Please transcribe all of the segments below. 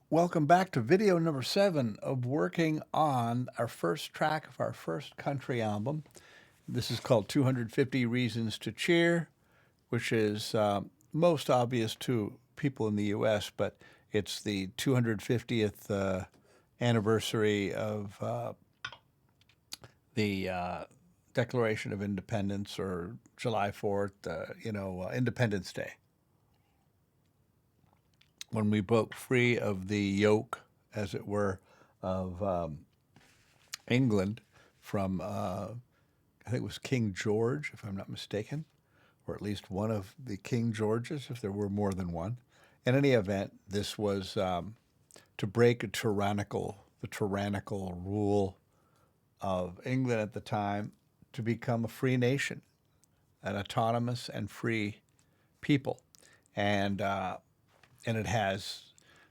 Welcome back to video number 7 of working on our first track of our first country album. This is called 250 Reasons to Cheer, which is most obvious to people in the U.S., but it's the 250th anniversary of the Declaration of Independence, or July 4th, Independence Day, when we broke free of the yoke, as it were, of England from, I think it was King George, if I'm not mistaken, or at least one of the King Georges, if there were more than one. In any event, this was to break the tyrannical rule of England at the time, to become a free nation, an autonomous and free people. And it has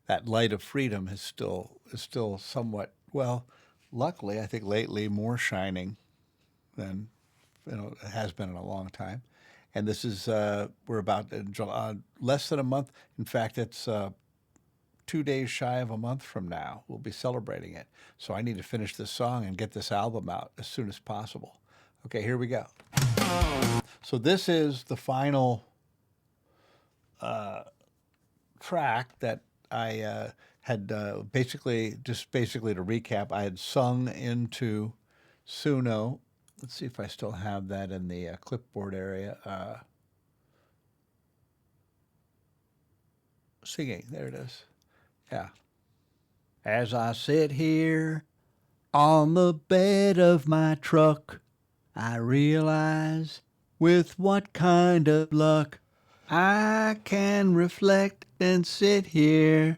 that light of freedom is still somewhat, well, luckily I think lately more shining than it has been in a long time. And this is we're about in July, less than a month. In fact, it's 2 days shy of a month from now. We'll be celebrating it. So I need to finish this song and get this album out as soon as possible. Okay, here we go. So this is the final track that I had basically to recap, I had sung into Suno. Let's see if I still have that in the clipboard area. Singing, there it is. Yeah. As I sit here on the bed of my truck, I realize with what kind of luck I can reflect and sit here.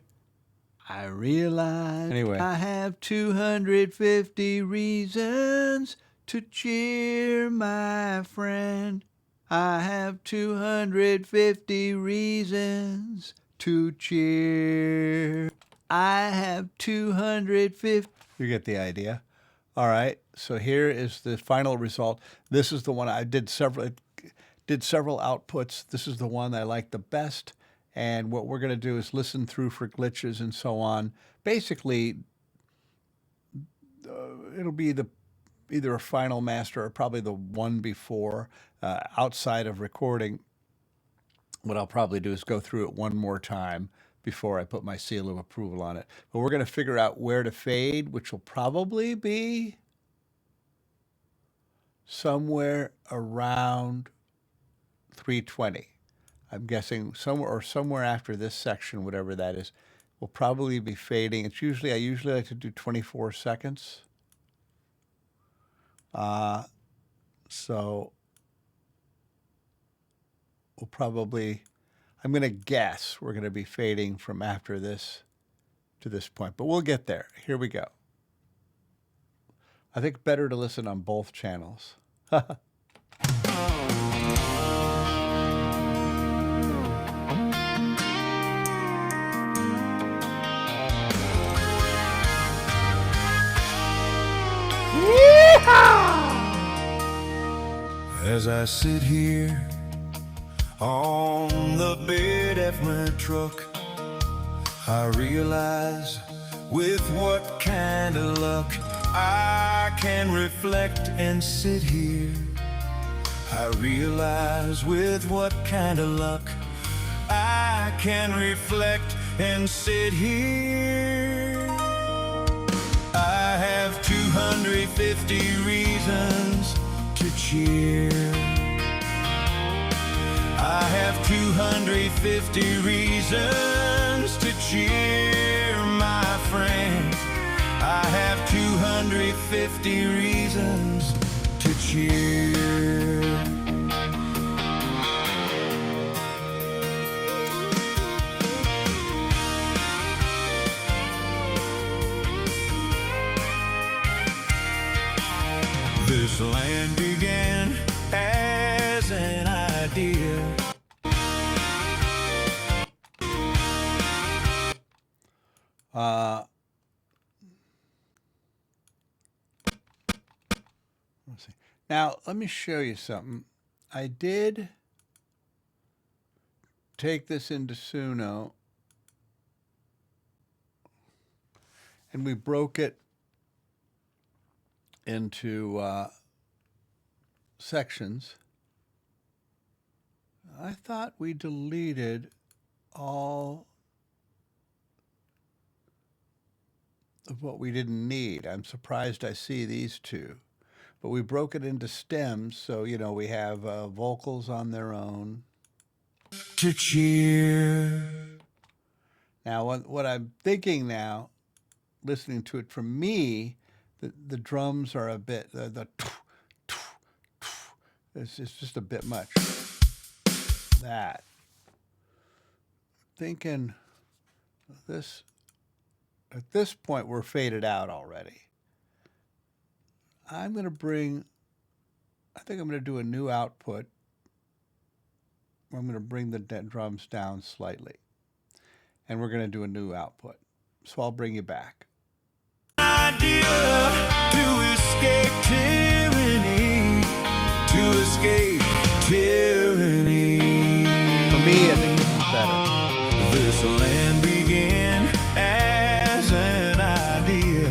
I realize anyway, I have 250 reasons to cheer, my friend. I have 250 reasons to cheer. I have 250. You get the idea. All right. So here is the final result. This is the one I did several outputs. This is the one I like the best. And what we're going to do is listen through for glitches and so on. Basically, it'll be either a final master or probably the one before, outside of recording. What I'll probably do is go through it one more time before I put my seal of approval on it. But we're going to figure out where to fade, which will probably be somewhere around 320. I'm guessing somewhere after this section, whatever that is, will probably be fading. I usually like to do 24 seconds. So we'll probably, I'm going to guess we're going to be fading from after this to this point, but we'll get there. Here we go. I think better to listen on both channels. As I sit here on the bed of my truck, I realize with what kind of luck I can reflect and sit here. I realize with what kind of luck I can reflect and sit here. I have 250 reasons to cheer. I have 250 reasons to cheer, my friend. I have 250 reasons to cheer. This land began as an idea. Let's see. Now, let me show you something. I did take this into Suno. and we broke it into sections. I thought we deleted all of what we didn't need. I'm surprised I see these two. But we broke it into stems, so, you know, we have vocals on their own. To cheer. Now, what I'm thinking now, listening to it from me, the drums are a bit, it's just a bit much. That. Thinking this, at this point, we're faded out already. I think I'm going to do a new output. I'm going to bring the drums down slightly. And we're going to do a new output. So I'll bring you back. Idea to escape tyranny. To escape tyranny. For me, I think this is better. This land began as an idea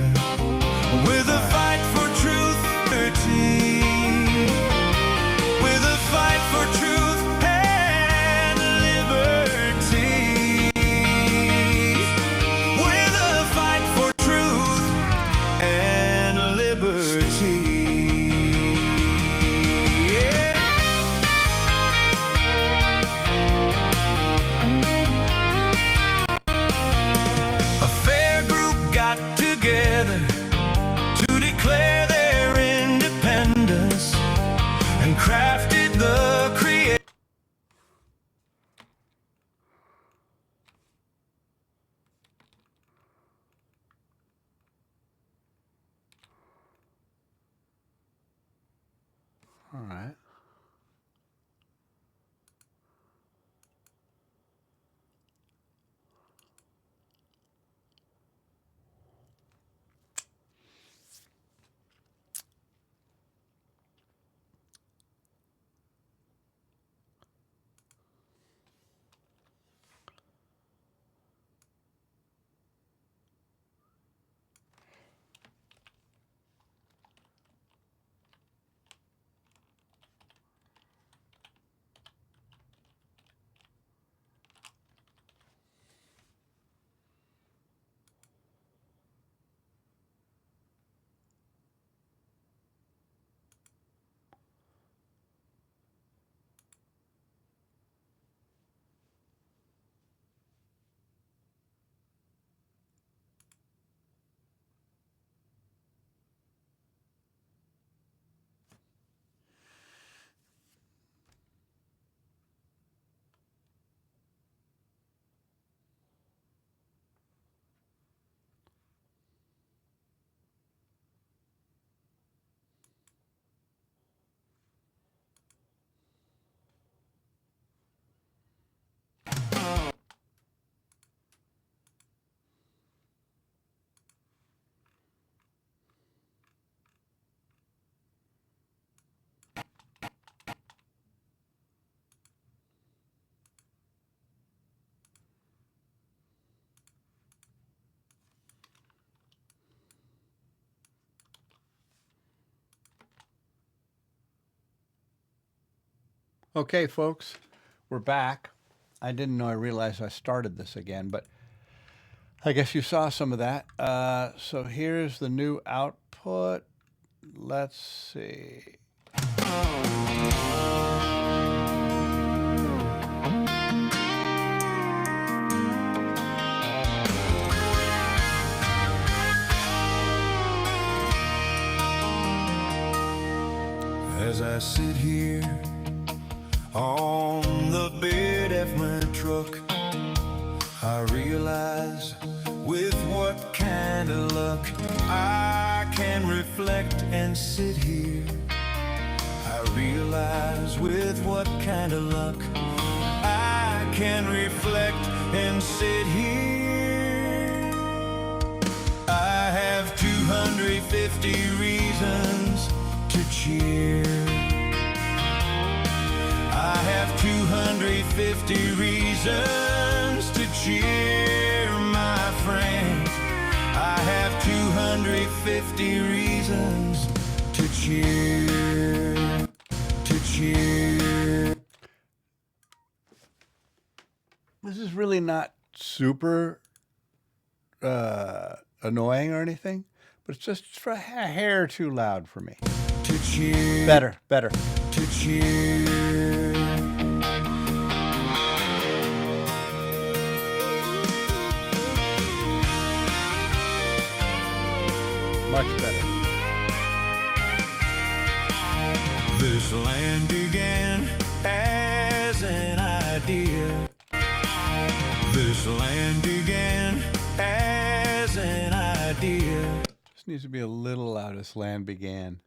with a fight for truth, liberty. With a fight for truth and liberty. With a fight for truth and liberty. Yeah. A fair group got together to declare their independence and crafted the creation. All right. Okay, folks, we're back. I didn't know I realized I started this again, but I guess you saw some of that. So here's the new output. Let's see. As I sit here on the bed of my truck, I realize with what kind of luck I can reflect and sit here. I realize with what kind of luck I can reflect and sit here. I have 250 reasons to cheer. I have 250 reasons to cheer, my friends. I have 250 reasons to cheer, to cheer. This is really not super annoying or anything, but it's just for a hair too loud for me. To cheer, Better, better. to cheer. Much better. This land began as an idea. This land began as an idea. Just needs to be a little loud as land began.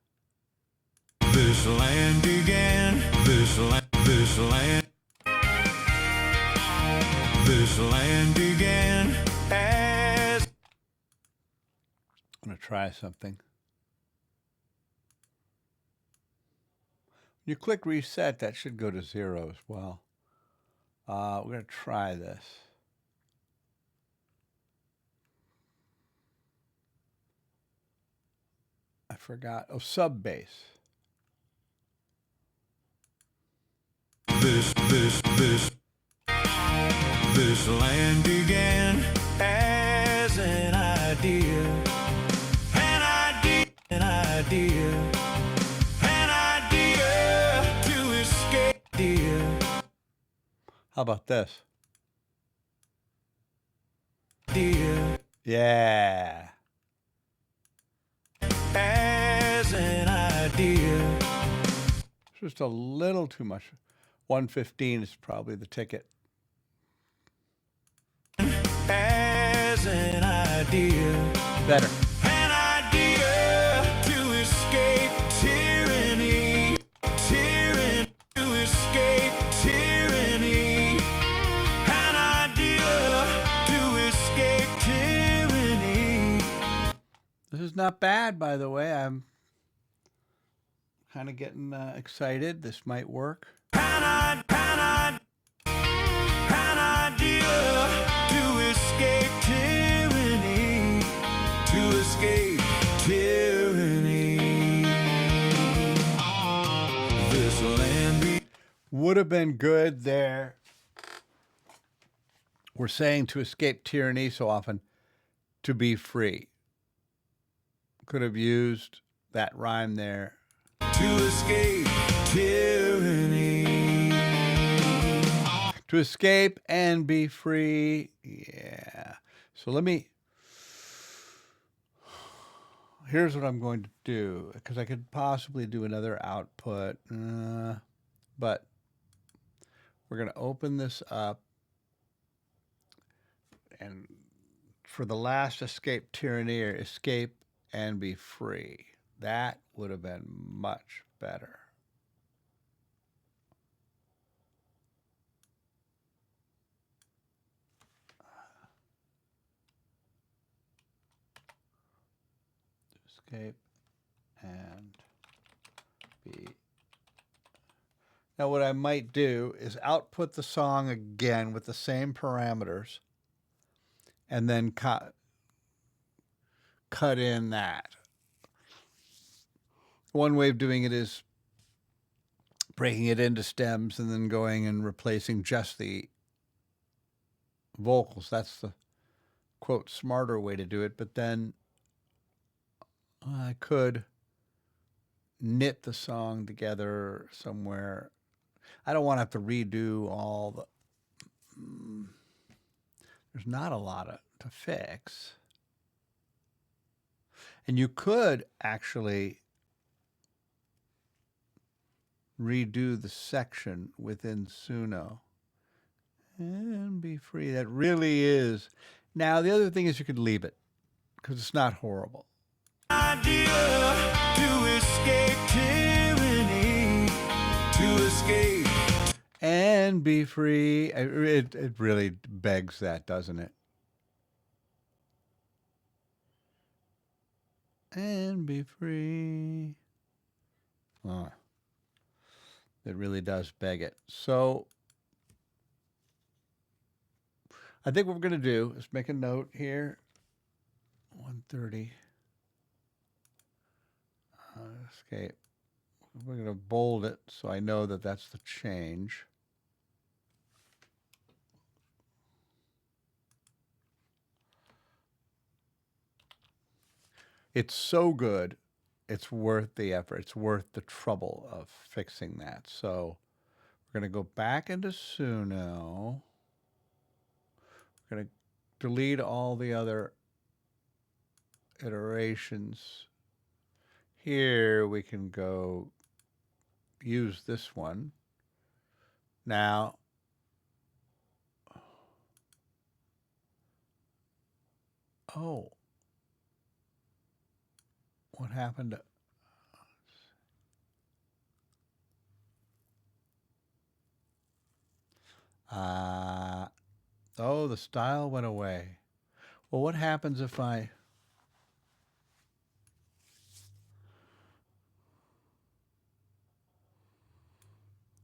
This land began, this land, this land. This land began as... I'm going to try something. When you click reset, that should go to 0 as well. We're going to try this. I forgot. Oh, sub bass. This land began as an idea. An idea, an idea, an idea to escape. How about this? Idea. Yeah. As an idea. It's just a little too much. 115 is probably the ticket. As an idea. Better. An idea to escape tyranny. Tyranny to escape tyranny. An idea to escape tyranny. This is not bad, by the way. I'm kind of getting excited. This might work. An idea to escape tyranny. To escape tyranny. This land Would have been good there. We're saying to escape tyranny so often, to be free. Could have used that rhyme there. to escape tyranny. To escape and be free. Yeah. So here's what I'm going to do, because I could possibly do another output, but we're going to open this up, and for the last escape tyranny, or escape and be free, that would have been much better. Escape and be. Now what I might do is output the song again with the same parameters, and then cut in that. One way of doing it is breaking it into stems and then going and replacing just the vocals. That's the, quote, smarter way to do it. But then I could knit the song together somewhere. I don't want to have to redo all the... There's not a lot to fix. And you could actually redo the section within Suno and be free. That really is. Now, the other thing is you could leave it because it's not horrible. Idea to escape tyranny, to escape. And be free. It really begs that, doesn't it? And be free. Oh, it really does beg it. So I think what we're going to do is make a note here. 130. Escape. We're going to bold it so I know that that's the change. It's so good, it's worth the effort. It's worth the trouble of fixing that. So we're going to go back into Suno. We're going to delete all the other iterations. Here we can go use this one. Now, oh, what happened to, oh, the style went away. Well, what happens if I,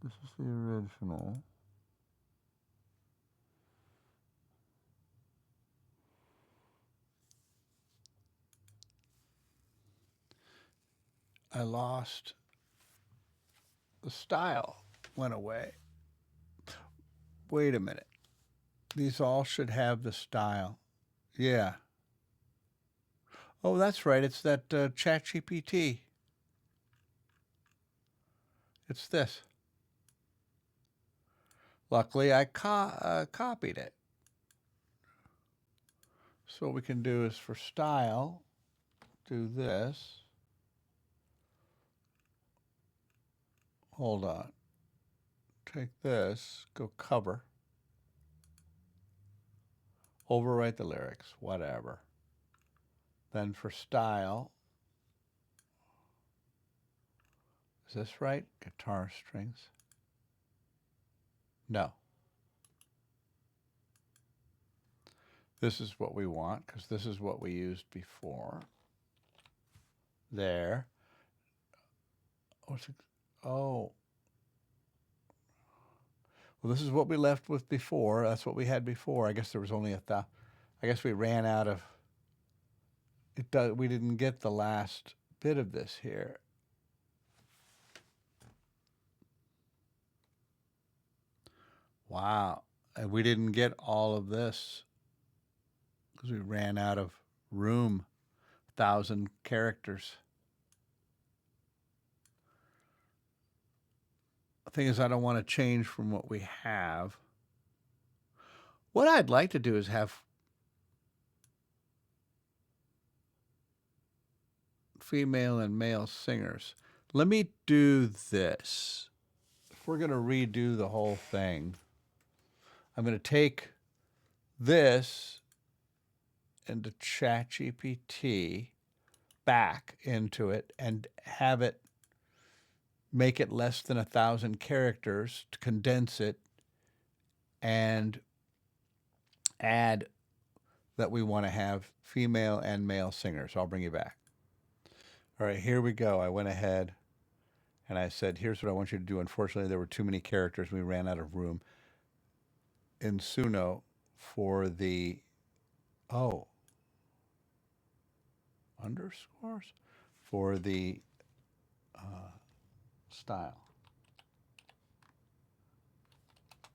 this is the original. I lost the style, went away. Wait a minute. These all should have the style. Yeah. Oh, that's right. It's that ChatGPT. It's this. Luckily, I copied it. So what we can do is for style, do this. Hold on. Take this, go cover. Overwrite the lyrics, whatever. Then for style, is this right? Guitar strings. No. This is what we want because this is what we used before. There. Oh. Well, this is what we left with before. That's what we had before. I guess there was only I guess we ran out of. We didn't get the last bit of this here. Wow. And we didn't get all of this because we ran out of room. 1,000 characters. The thing is, I don't want to change from what we have. What I'd like to do is have female and male singers. Let me do this. If we're going to redo the whole thing, I'm going to take this into ChatGPT, back into it, and have it make it less than 1,000 characters, to condense it, and add that we want to have female and male singers. I'll bring you back. All right, here we go. I went ahead and I said, here's what I want you to do. Unfortunately, there were too many characters. We ran out of room in Suno for the, underscores for the style.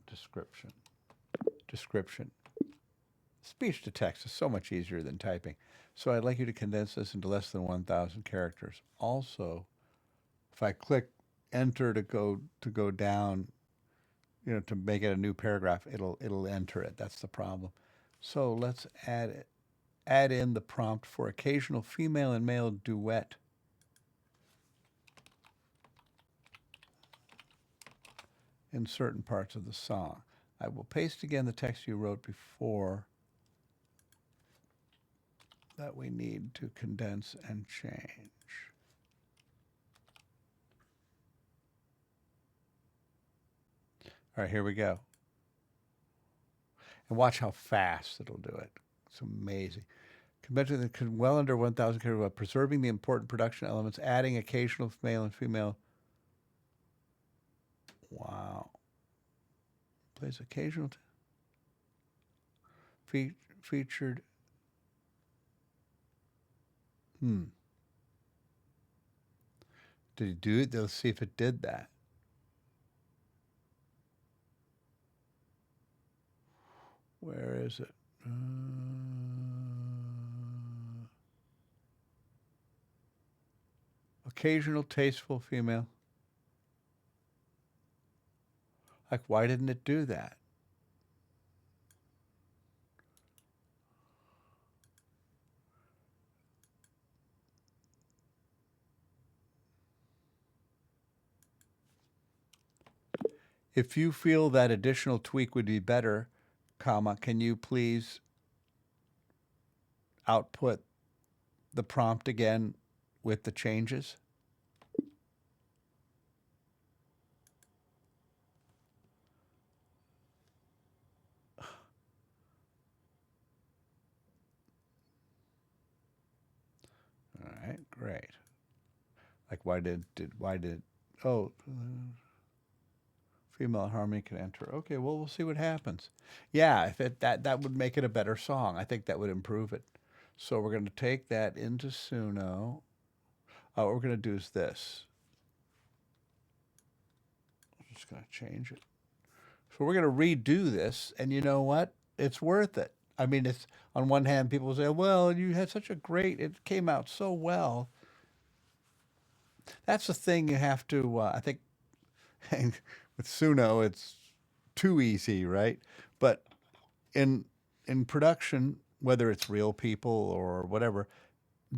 Description. Speech to text is so much easier than typing. So I'd like you to condense this into less than 1,000 characters. Also, if I click enter to go down, to make it a new paragraph, it'll enter it. That's the problem. So let's add in the prompt for occasional female and male duet. In certain parts of the song. I will paste again the text you wrote before that we need to condense and change. All right, here we go. And watch how fast it'll do it. It's amazing. Convention that could well under 1,000 characters, while preserving the important production elements, adding occasional male and female. Wow. Plays occasional. Featured. Did he do it? Let's see if it did that. Where is it? Occasional tasteful female. Like, why didn't it do that? If you feel that additional tweak would be better, comma, can you please output the prompt again with the changes? All right, great. Like, oh, female harmony can enter. Okay, well, we'll see what happens. Yeah, if that would make it a better song. I think that would improve it. So we're going to take that into Suno. What we're going to do is this. I'm just going to change it. So we're going to redo this, and you know what? It's worth it. I mean, it's on one hand, people say, "Well, you had such a great. It came out so well." That's the thing you have to. I think with Suno, it's too easy, right? But in production, whether it's real people or whatever,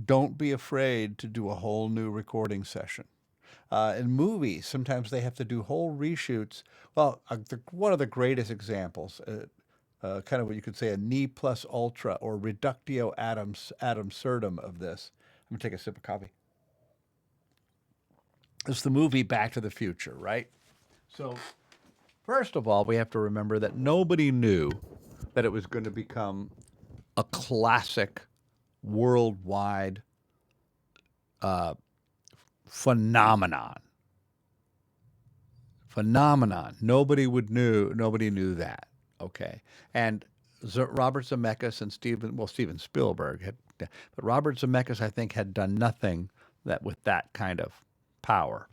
don't be afraid to do a whole new recording session. In movies, sometimes they have to do whole reshoots. Well, one of the greatest examples, kind of what you could say a ne plus ultra or reductio ad absurdum of this. I'm gonna take a sip of coffee. It's the movie Back to the Future, right? So, first of all, we have to remember that nobody knew that it was going to become a classic worldwide phenomenon. Nobody knew that. Okay. And Robert Zemeckis and Steven Spielberg but Robert Zemeckis, I think, had done nothing that with that kind of power.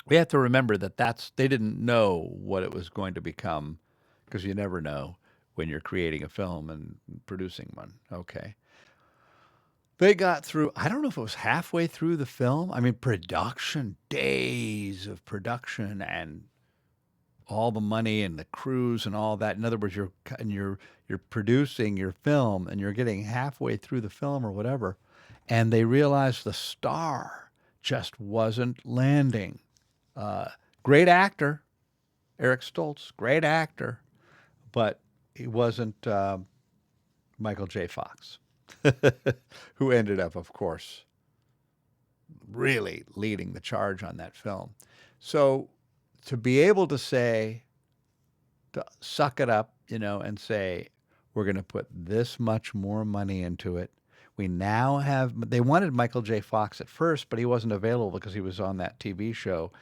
We have to remember that they didn't know what it was going to become, because you never know when you're creating a film and producing one. Okay. They got through, I don't know if it was halfway through the film. I mean, production, days of production and all the money and the crews and all that. In other words, you're producing your film and you're getting halfway through the film or whatever, and they realized the star just wasn't landing. Great actor, Eric Stoltz, great actor, but he wasn't Michael J. Fox, who ended up, of course, really leading the charge on that film. So to be able to say, to suck it up, and say, we're going to put this much more money into it. We now they wanted Michael J. Fox at first, but he wasn't available because he was on that TV show.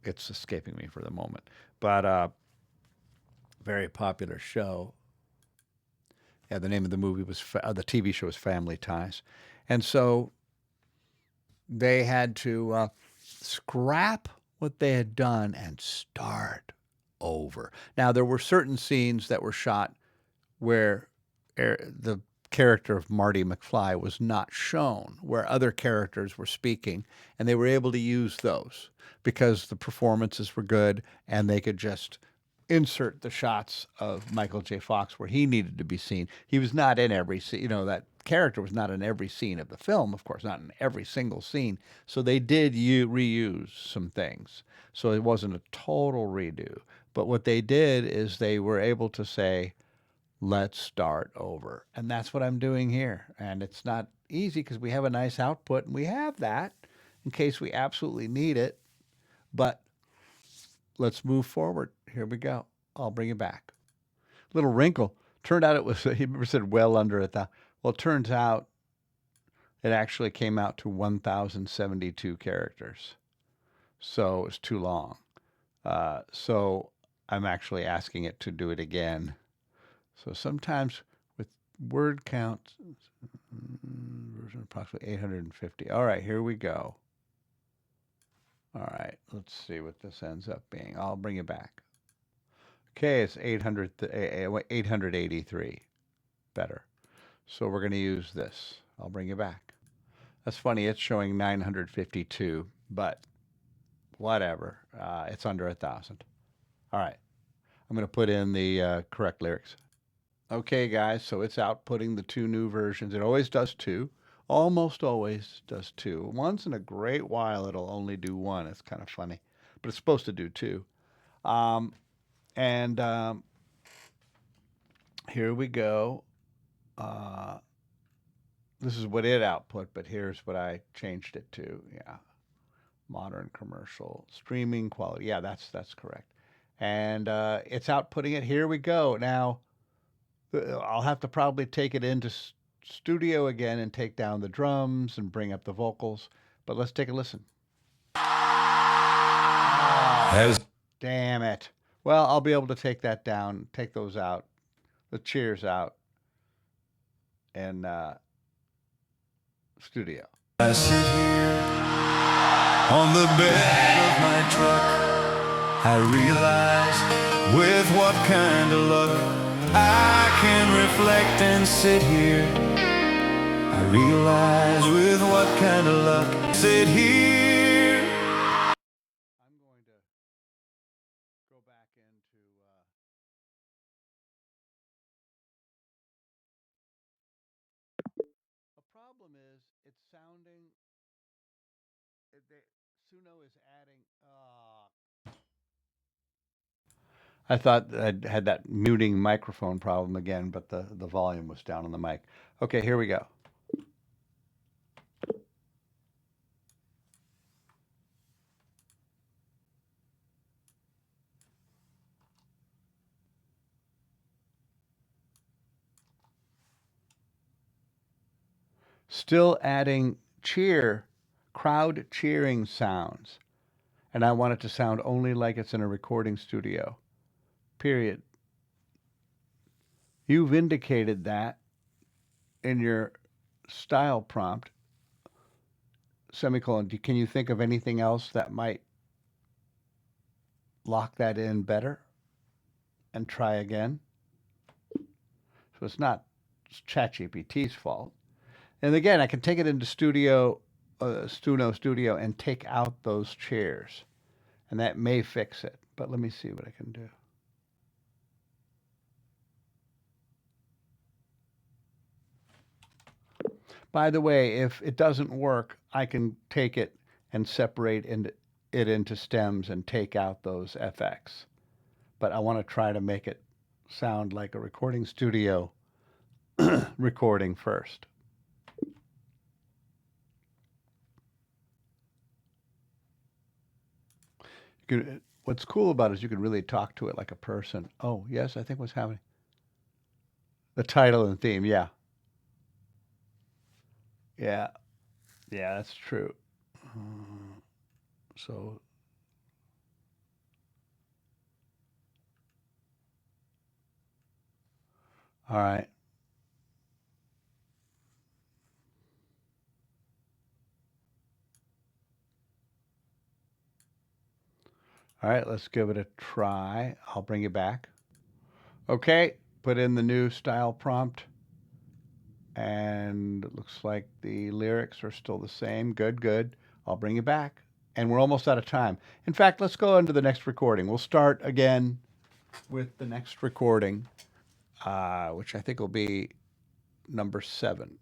It's escaping me for the moment, but very popular show. Yeah, the name of the movie was, the TV show was Family Ties. And so they had to scrap what they had done and start over. Now, there were certain scenes that were shot where the character of Marty McFly was not shown, where other characters were speaking, and they were able to use those because the performances were good, and they could just insert the shots of Michael J. Fox where he needed to be seen. He was not in every scene, that character was not in every scene of the film, of course, not in every single scene. So they did reuse some things. So it wasn't a total redo. But what they did is they were able to say, let's start over. And that's what I'm doing here. And it's not easy because we have a nice output, and we have that in case we absolutely need it. But let's move forward. Here we go. I'll bring it back. Little wrinkle. Turned out it was, he said well under it. Well, it turns out it actually came out to 1,072 characters. So it's too long. So I'm actually asking it to do it again. So sometimes word count version approximately 850. All right, here we go. All right, let's see what this ends up being. I'll bring it back. Okay, it's 883. Better. So we're going to use this. I'll bring it back. That's funny. It's showing 952, but whatever. It's under 1,000. All right. I'm going to put in the correct lyrics. Okay, guys, so it's outputting the two new versions. It always does two. Almost always does two. Once in a great while, it'll only do one. It's kind of funny, but it's supposed to do two. And here we go. This is what it output, but here's what I changed it to. Yeah, modern commercial streaming quality. Yeah, that's correct. And it's outputting it. Here we go. Now, I'll have to probably take it into studio again and take down the drums and bring up the vocals. But let's take a listen. Damn it. Well, I'll be able to take that down, take those out, the cheers out, and studio. I sit here on the bed of my truck. I realize with what kind of luck I can reflect and sit here. I realize with what kind of luck sit here. I'm going to go back into a problem is it's sounding Suno is adding I thought I had that muting microphone problem again, but the volume was down on the mic. Okay, here we go. Still adding crowd cheering sounds. And I want it to sound only like it's in a recording studio. Period. You've indicated that in your style prompt, semicolon. Can you think of anything else that might lock that in better and try again? So it's not ChatGPT's fault. And again, I can take it into Suno Studio and take out those chairs. And that may fix it. But let me see what I can do. By the way, if it doesn't work, I can take it and separate it into stems and take out those FX. But I want to try to make it sound like a recording studio recording first. What's cool about it is you can really talk to it like a person. Oh, yes, I think what's happening. The title and theme, yeah. Yeah, that's true. So, all right. All right, let's give it a try. I'll bring it back. Okay, put in the new style prompt. And it looks like the lyrics are still the same. Good. I'll bring it back. And we're almost out of time. In fact, let's go on to the next recording. We'll start again with the next recording, which I think will be number 7.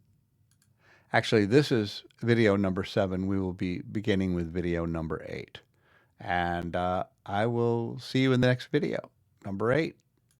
Actually, this is video number 7. We will be beginning with video number 8. And I will see you in the next video, number 8.